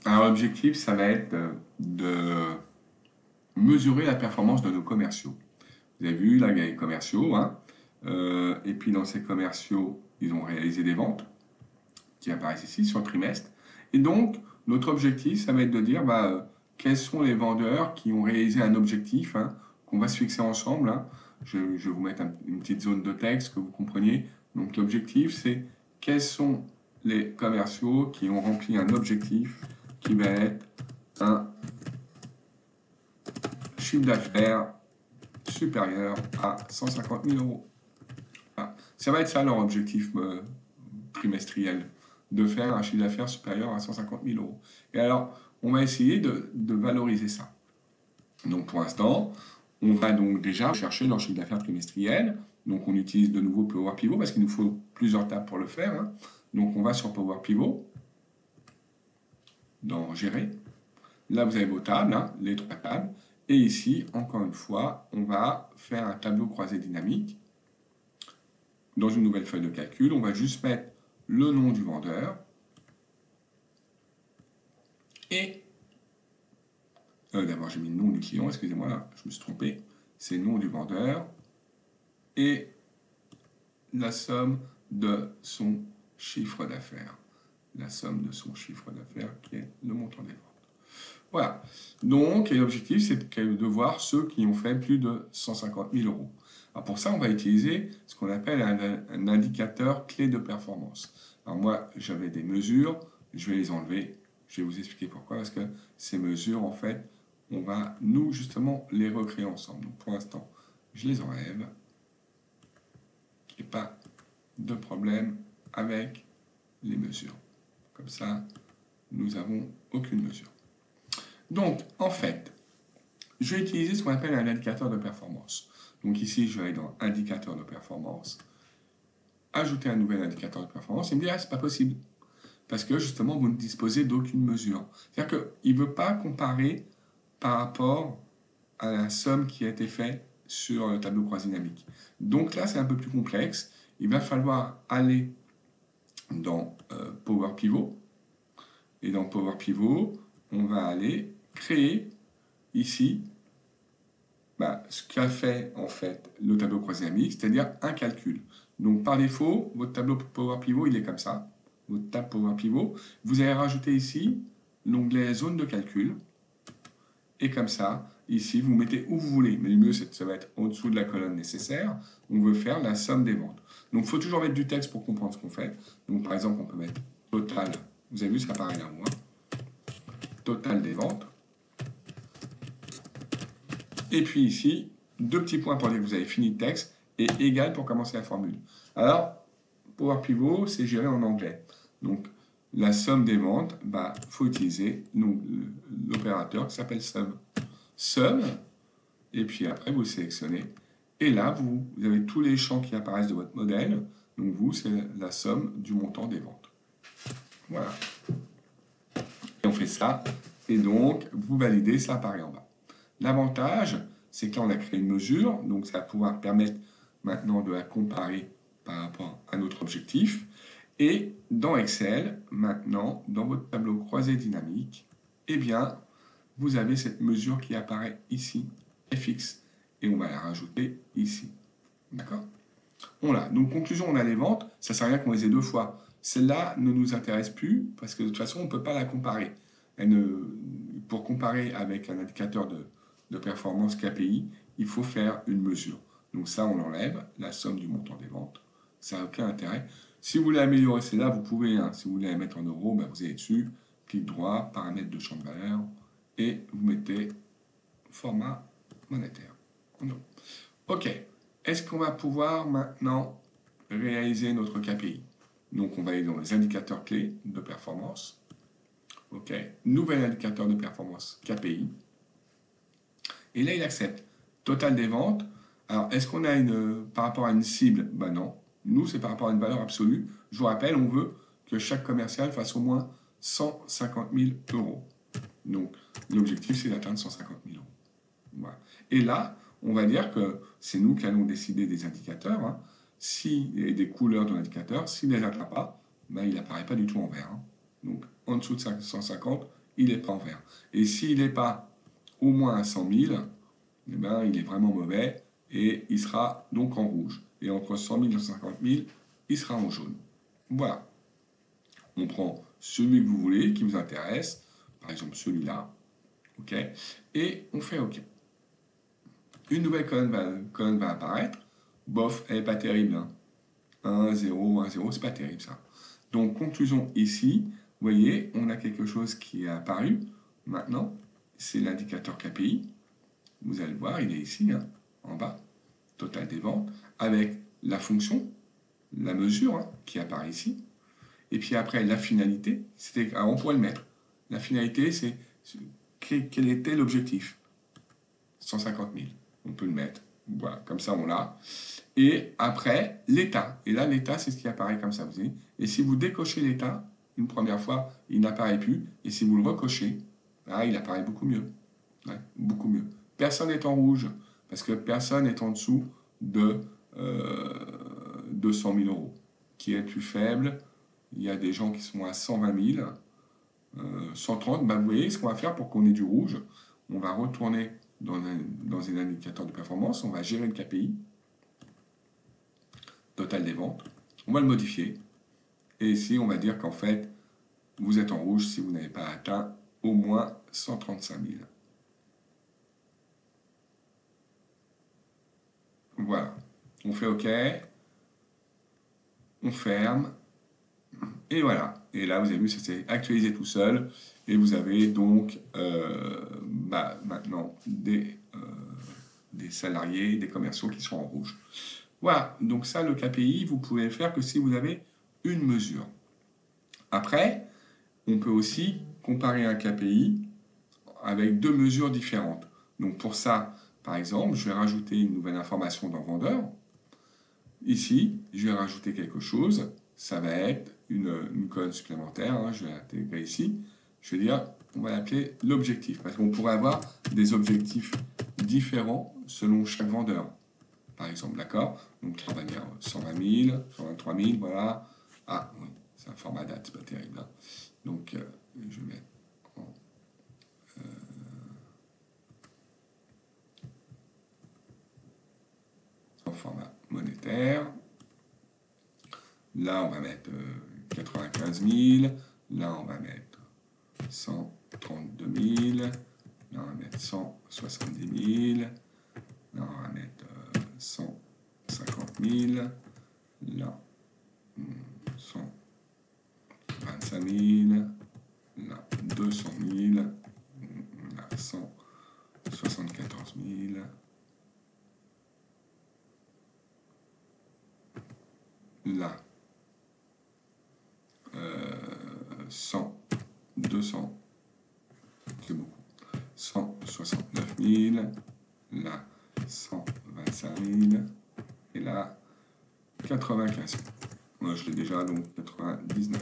Alors, l'objectif, ça va être de mesurer la performance de nos commerciaux. Vous avez vu, là, il y a les commerciaux, hein. Et puis, dans ces commerciaux, ils ont réalisé des ventes qui apparaissent ici sur le trimestre. Et donc, notre objectif, ça va être de dire quels sont les vendeurs qui ont réalisé un objectif, hein, qu'on va se fixer ensemble, hein. Je vais vous mettre une petite zone de texte que vous compreniez. Donc, l'objectif, c'est quels sont les commerciaux qui ont rempli un objectif qui va être un chiffre d'affaires supérieur à 150 000 euros. Voilà. Ça va être ça leur objectif trimestriel, de faire un chiffre d'affaires supérieur à 150 000 euros. Et alors, on va essayer de valoriser ça. Donc pour l'instant, on va donc déjà chercher leur chiffre d'affaires trimestriel. Donc on utilise de nouveau Power Pivot parce qu'il nous faut plusieurs tables pour le faire, hein. Donc on va sur Power Pivot, dans Gérer. Là, vous avez vos tables, hein, les trois tables. Et ici, encore une fois, on va faire un tableau croisé dynamique. Dans une nouvelle feuille de calcul, on va juste mettre le nom du vendeur et d'abord j'ai mis le nom du client, excusez-moi, là, je me suis trompé, c'est le nom du vendeur et la somme de son chiffre d'affaires. La somme de son chiffre d'affaires qui est le montant des ventes. Voilà. Donc, l'objectif, c'est de voir ceux qui ont fait plus de 150 000 euros. Alors pour ça, on va utiliser ce qu'on appelle un indicateur clé de performance. Alors moi, j'avais des mesures, je vais les enlever. Je vais vous expliquer pourquoi, parce que ces mesures, en fait, on va, nous, justement, les recréer ensemble. Donc pour l'instant, je les enlève. Il n'y a pas de problème avec les mesures. Comme ça, nous n'avons aucune mesure. Donc, en fait, je vais utiliser ce qu'on appelle un indicateur de performance. Donc ici, je vais aller dans indicateur de performance, ajouter un nouvel indicateur de performance, et me dire, c'est pas possible. Parce que justement, vous ne disposez d'aucune mesure. C'est-à-dire qu'il ne veut pas comparer par rapport à la somme qui a été faite sur le tableau croisé dynamique. Donc là, c'est un peu plus complexe. Il va falloir aller dans Power Pivot. Et dans Power Pivot, on va aller créer ici ce qu'a fait en fait le tableau croisé dynamique, c'est-à-dire un calcul. Donc par défaut, votre tableau Power Pivot, il est comme ça. Votre table Power Pivot. Vous allez rajouter ici l'onglet zone de calcul. Et comme ça, ici, vous mettez où vous voulez. Mais le mieux, ça va être en dessous de la colonne nécessaire. On veut faire la somme des ventes. Donc il faut toujours mettre du texte pour comprendre ce qu'on fait. Donc par exemple, on peut mettre total. Vous avez vu, ça apparaît là au moins. Total des ventes. Et puis ici, deux petits points pour dire que vous avez fini le texte et égal pour commencer la formule. Alors, Power Pivot, c'est géré en anglais. Donc, la somme des ventes, faut utiliser l'opérateur qui s'appelle sum. Sum, et puis après, vous sélectionnez. Et là, vous avez tous les champs qui apparaissent de votre modèle. Donc, vous, c'est la somme du montant des ventes. Voilà. Et on fait ça. Et donc, vous validez, ça apparaît en bas. L'avantage, c'est que là, on a créé une mesure, donc ça va pouvoir permettre maintenant de la comparer par rapport à notre objectif. Et dans Excel, maintenant, dans votre tableau croisé dynamique, eh bien, vous avez cette mesure qui apparaît ici, fx, et on va la rajouter ici. D'accord? Voilà. Donc, conclusion, on a les ventes, ça ne sert à rien qu'on les ait deux fois. Celle-là ne nous intéresse plus, parce que de toute façon, on ne peut pas la comparer. Pour comparer avec un indicateur de performance KPI, il faut faire une mesure. Donc ça, on l'enlève, la somme du montant des ventes. Ça n'a aucun intérêt. Si vous voulez améliorer celle-là, vous pouvez. Hein, si vous voulez la mettre en euros, vous allez dessus, clic droit, paramètres de champ de valeur, et vous mettez format monétaire. Non. OK. Est-ce qu'on va pouvoir maintenant réaliser notre KPI? Donc on va aller dans les indicateurs clés de performance. OK. Nouvel indicateur de performance KPI. Et là, il accepte. Total des ventes. Alors, est-ce qu'on a par rapport à une cible? Non. Nous, c'est par rapport à une valeur absolue. Je vous rappelle, on veut que chaque commercial fasse au moins 150 000 euros. Donc, l'objectif, c'est d'atteindre 150 000 euros. Voilà. Et là, on va dire que c'est nous qui allons décider des indicateurs, hein. Et des couleurs de l'indicateur. S'il ne les atteint pas, il n'apparaît pas du tout en vert. Hein. Donc, en dessous de 150, il n'est pas en vert. Et s'il n'est pas au moins à 100 000, eh ben, il est vraiment mauvais et il sera donc en rouge. Et entre 100 000 et 150 000, il sera en jaune. Voilà. On prend celui que vous voulez, qui vous intéresse, par exemple celui-là, OK, et on fait OK. Une nouvelle colonne va apparaître. Bof, elle n'est pas terrible. Hein. 1, 0, 1, 0, c'est pas terrible ça. Donc, conclusion ici, vous voyez, on a quelque chose qui est apparu. Maintenant, c'est l'indicateur KPI. Vous allez le voir, il est ici, hein, en bas, total des ventes, avec la fonction, la mesure hein, qui apparaît ici. Et puis après, la finalité, on pourrait le mettre. La finalité, c'est quel était l'objectif 150 000. On peut le mettre. Voilà, comme ça, on l'a. Et après, l'état. Et là, l'état, c'est ce qui apparaît comme ça. Vous voyez. Et si vous décochez l'état, une première fois, il n'apparaît plus. Et si vous le recochez, là, il apparaît beaucoup mieux. Ouais, beaucoup mieux. Personne n'est en rouge, parce que personne n'est en dessous de 200 000 euros. Qui est plus faible, il y a des gens qui sont à 120 000, 130, bah vous voyez ce qu'on va faire pour qu'on ait du rouge. On va retourner dans un indicateur de performance, on va gérer le KPI, total des ventes, on va le modifier, et ici on va dire qu'en fait, vous êtes en rouge si vous n'avez pas atteint au moins 135 000. Voilà, on fait OK, on ferme, et voilà. Et là, vous avez vu, ça s'est actualisé tout seul, et vous avez donc maintenant des salariés, des commerciaux qui sont en rouge. Voilà, donc ça, le KPI, vous pouvez le faire que si vous avez une mesure. Après, on peut aussi comparer un KPI avec deux mesures différentes. Donc pour ça, par exemple, je vais rajouter une nouvelle information dans Vendeur. Ici, je vais rajouter quelque chose. Ça va être une colonne supplémentaire. Hein, je vais l'intégrer ici. Je vais dire, on va l'appeler l'objectif. Parce qu'on pourrait avoir des objectifs différents selon chaque vendeur. Par exemple, d'accord? Donc là, on va dire 120 000, 123 000, voilà. Ah, oui, c'est un format date, c'est pas terrible. Hein. Donc, je vais mettre en format monétaire. Là, on va mettre 95 000. Là, on va mettre 132 000. Là, on va mettre 170 000. Là, on va mettre 150 000. Là, 125 000. Là, 200 000. Là, 174 000. Là, 100, 200, c'est beaucoup. 169 000. Là, 125 000. Et là, 95 000. Moi, je l'ai déjà, donc 99 000.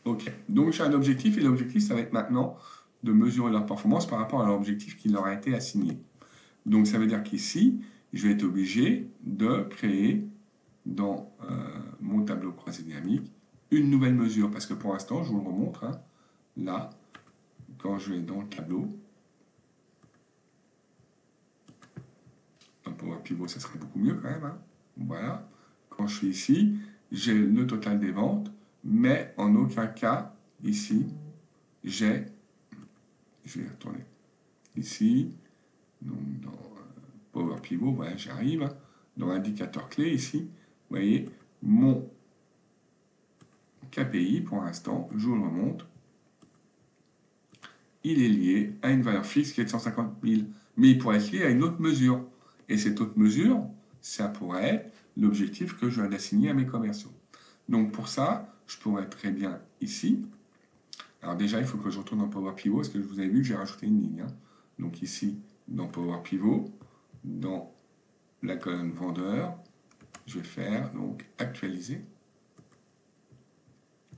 OK. Donc, j'ai un objectif, et l'objectif, ça va être maintenant de mesurer leur performance par rapport à l'objectif qui leur a été assigné. Donc, ça veut dire qu'ici, je vais être obligé de créer dans mon tableau croisé dynamique une nouvelle mesure. Parce que pour l'instant, je vous le remontre, hein, là, quand je vais dans le tableau, dans Power Pivot, ça serait beaucoup mieux quand même. Hein. Voilà. Quand je suis ici, j'ai le total des ventes, mais en aucun cas, ici, j'ai, je vais retourner ici, donc dans Power Pivot, voilà, j'arrive, hein, dans l'indicateur clé ici, vous voyez, mon KPI, pour l'instant, je vous le remonte, il est lié à une valeur fixe qui est de 150 000, mais il pourrait être lié à une autre mesure. Et cette autre mesure, ça pourrait être l'objectif que je viens d'assigner à mes commerciaux. Donc pour ça, je pourrais très bien ici. Alors déjà, il faut que je retourne dans Power Pivot, parce que vous avez vu que j'ai rajouté une ligne. Hein. Donc ici, dans Power Pivot, dans la colonne vendeur, je vais faire donc actualiser.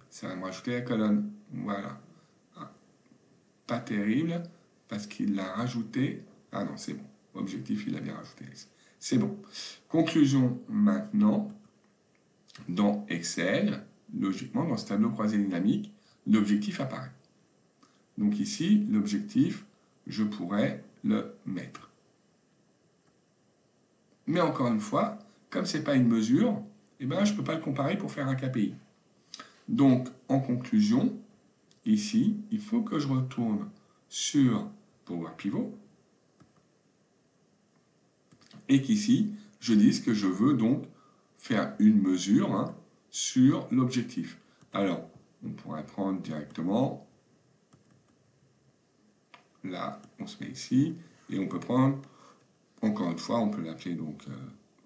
Ça va me rajouter la colonne. Voilà. Ah, pas terrible, parce qu'il l'a rajouté. Ah non, c'est bon. Objectif, il l'a bien rajouté. C'est bon. Conclusion maintenant. Dans Excel, logiquement, dans ce tableau croisé dynamique, l'objectif apparaît. Donc ici, l'objectif, je pourrais le mettre. Mais encore une fois, comme ce n'est pas une mesure, eh ben, je ne peux pas le comparer pour faire un KPI. Donc, en conclusion, ici, il faut que je retourne sur Power Pivot et qu'ici, je dise que je veux donc faire une mesure sur l'objectif. Alors, on pourrait prendre directement, là, on se met ici, et on peut prendre, encore une fois, on peut l'appeler donc,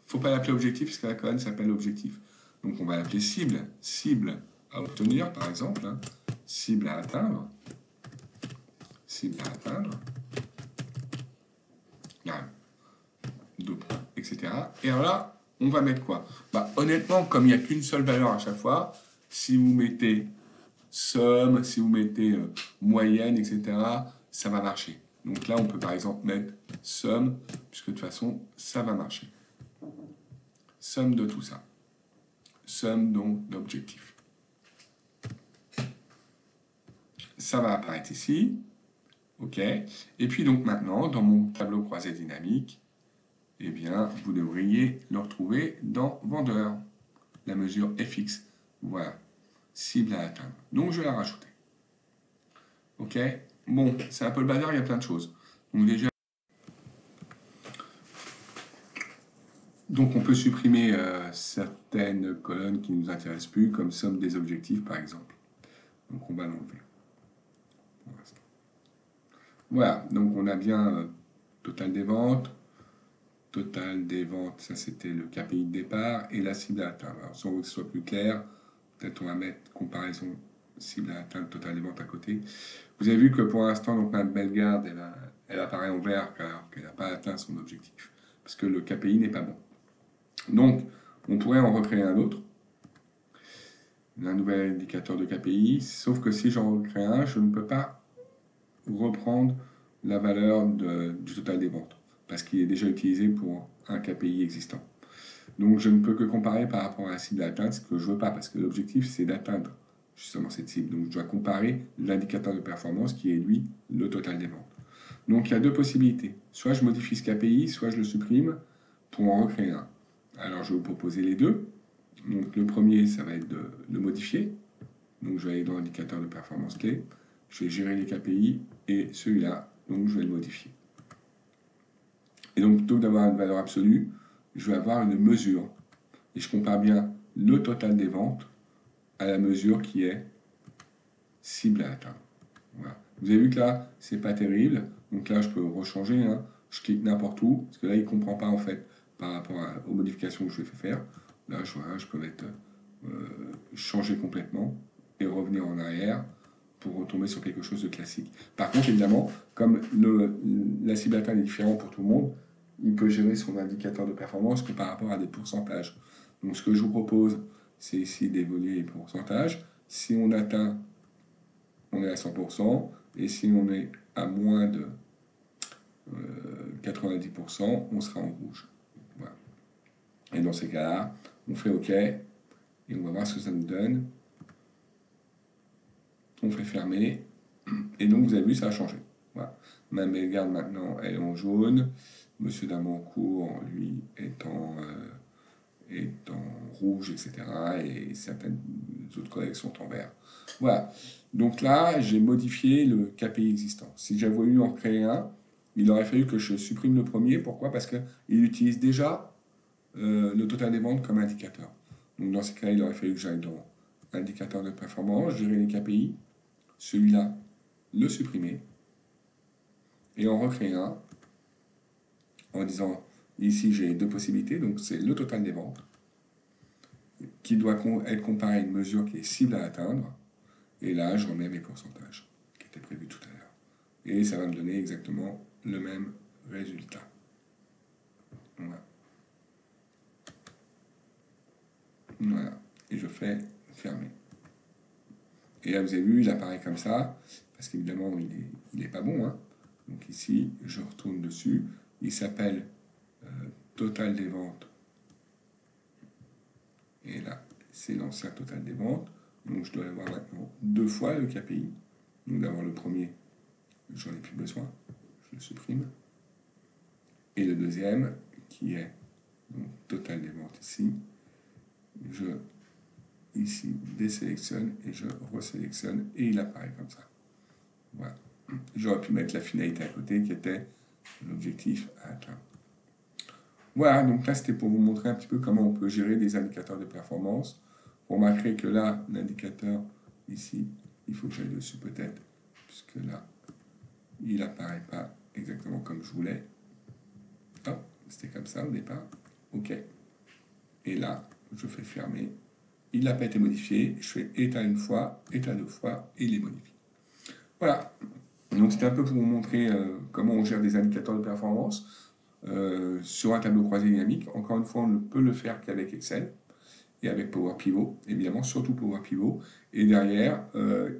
faut pas l'appeler objectif, parce que la colonne s'appelle objectif. Donc on va l'appeler cible, cible à obtenir, par exemple, cible à atteindre, là, 2 points, etc. Et alors là, on va mettre quoi? Honnêtement, comme il n'y a qu'une seule valeur à chaque fois, si vous mettez somme, si vous mettez moyenne, etc., ça va marcher. Donc là, on peut par exemple mettre somme, puisque de toute façon, ça va marcher. Somme de tout ça. Somme donc d'objectif. Ça va apparaître ici. OK. Et puis donc maintenant, dans mon tableau croisé dynamique, eh bien, vous devriez le retrouver dans vendeur. La mesure FX. Voilà. Cible à atteindre. Donc je vais la rajouter. OK. Bon, c'est un peu le bazar, il y a plein de choses. Donc déjà, on peut supprimer certaines colonnes qui ne nous intéressent plus, comme somme des objectifs par exemple. Donc on va l'enlever. Voilà, donc on a bien total des ventes, ça c'était le KPI de départ, et la cible à atteindre. Alors si on veut que ce soit plus clair, peut-être on va mettre comparaison cible à atteindre, total des ventes à côté. Vous avez vu que pour l'instant, donc Mme Bellegarde, elle apparaît en vert alors qu'elle n'a pas atteint son objectif, parce que le KPI n'est pas bon. Donc, on pourrait en recréer un autre, un nouvel indicateur de KPI, sauf que si j'en recrée un, je ne peux pas reprendre la valeur du total des ventes, parce qu'il est déjà utilisé pour un KPI existant. Donc je ne peux que comparer par rapport à la cible à atteindre, ce que je ne veux pas, parce que l'objectif c'est d'atteindre justement cette cible. Donc je dois comparer l'indicateur de performance qui est lui le total des ventes. Donc il y a deux possibilités. Soit je modifie ce KPI, soit je le supprime pour en recréer un. Alors je vais vous proposer les deux. Donc le premier, ça va être de le modifier. Donc je vais aller dans l'indicateur de performance clé. Je vais gérer les KPI et celui-là, donc je vais le modifier. Et donc plutôt que d'avoir une valeur absolue, je vais avoir une mesure. Et je compare bien le total des ventes à la mesure qui est cible à atteindre. Voilà. Vous avez vu que là, c'est pas terrible. Donc là, je peux rechanger. Je clique n'importe où, parce que là, il ne comprend pas en fait par rapport aux modifications que je vais faire. Là, je peux mettre changer complètement et revenir en arrière pour retomber sur quelque chose de classique. Par contre, évidemment, comme la cible à atteindre est différente pour tout le monde, il peut gérer son indicateur de performance que par rapport à des pourcentages. Donc ce que je vous propose, c'est ici d'évoluer les pourcentages. Si on atteint, on est à 100%, et si on est à moins de 90%, on sera en rouge. Voilà. Et dans ces cas-là, on fait OK, et on va voir ce que ça nous donne. On fait fermer, et donc vous avez vu, ça a changé. Voilà. Mme Bellegarde maintenant, elle est en jaune. Monsieur Damancourt, lui, est en rouge, etc. Et certaines autres collègues sont en vert. Voilà. Donc là, j'ai modifié le KPI existant. Si j'avais voulu en créer un, il aurait fallu que je supprime le premier. Pourquoi? Parce qu'il utilise déjà le total des ventes comme indicateur. Donc dans ce cas, il aurait fallu que j'aille dans indicateur de performance, gérer les KPI, celui-là, le supprimer, et en recréer un, en disant, ici j'ai deux possibilités, donc c'est le total des ventes, qui doit être comparé à une mesure qui est cible à atteindre, et là je remets mes pourcentages, qui étaient prévus tout à l'heure. Et ça va me donner exactement le même résultat. Voilà. Voilà. Et je fais fermer. Et là, vous avez vu, il apparaît comme ça, parce qu'évidemment, il n'est pas bon. Donc ici, je retourne dessus. Il s'appelle total des ventes. Et là, c'est l'ancien total des ventes. Donc je dois avoir maintenant deux fois le KPI. Donc d'avoir le premier j'en ai plus besoin, je le supprime. Et le deuxième, qui est donc total des ventes ici, je ici désélectionne et je resélectionne et il apparaît comme ça. Voilà. J'aurais pu mettre la finalité à côté qui était l'objectif à atteindre. Voilà, donc là c'était pour vous montrer un petit peu comment on peut gérer des indicateurs de performance. Vous remarquerez que là, l'indicateur ici, il faut que j'aille dessus peut-être, puisque là, il n'apparaît pas exactement comme je voulais. Hop, c'était comme ça au départ. OK. Et là, je fais fermer. Il n'a pas été modifié. Je fais état une fois, état deux fois, et il est modifié. Voilà. Donc c'était un peu pour vous montrer comment on gère des indicateurs de performance sur un tableau croisé dynamique. Encore une fois, on ne peut le faire qu'avec Excel et avec Power Pivot, évidemment, surtout Power Pivot. Et derrière,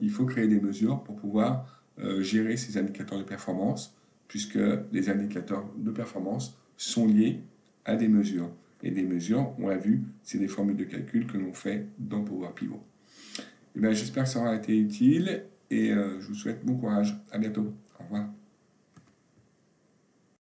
il faut créer des mesures pour pouvoir gérer ces indicateurs de performance, puisque les indicateurs de performance sont liés à des mesures. Et des mesures, on l'a vu, c'est des formules de calcul que l'on fait dans Power Pivot. J'espère que ça aura été utile et je vous souhaite bon courage. À bientôt. Au revoir.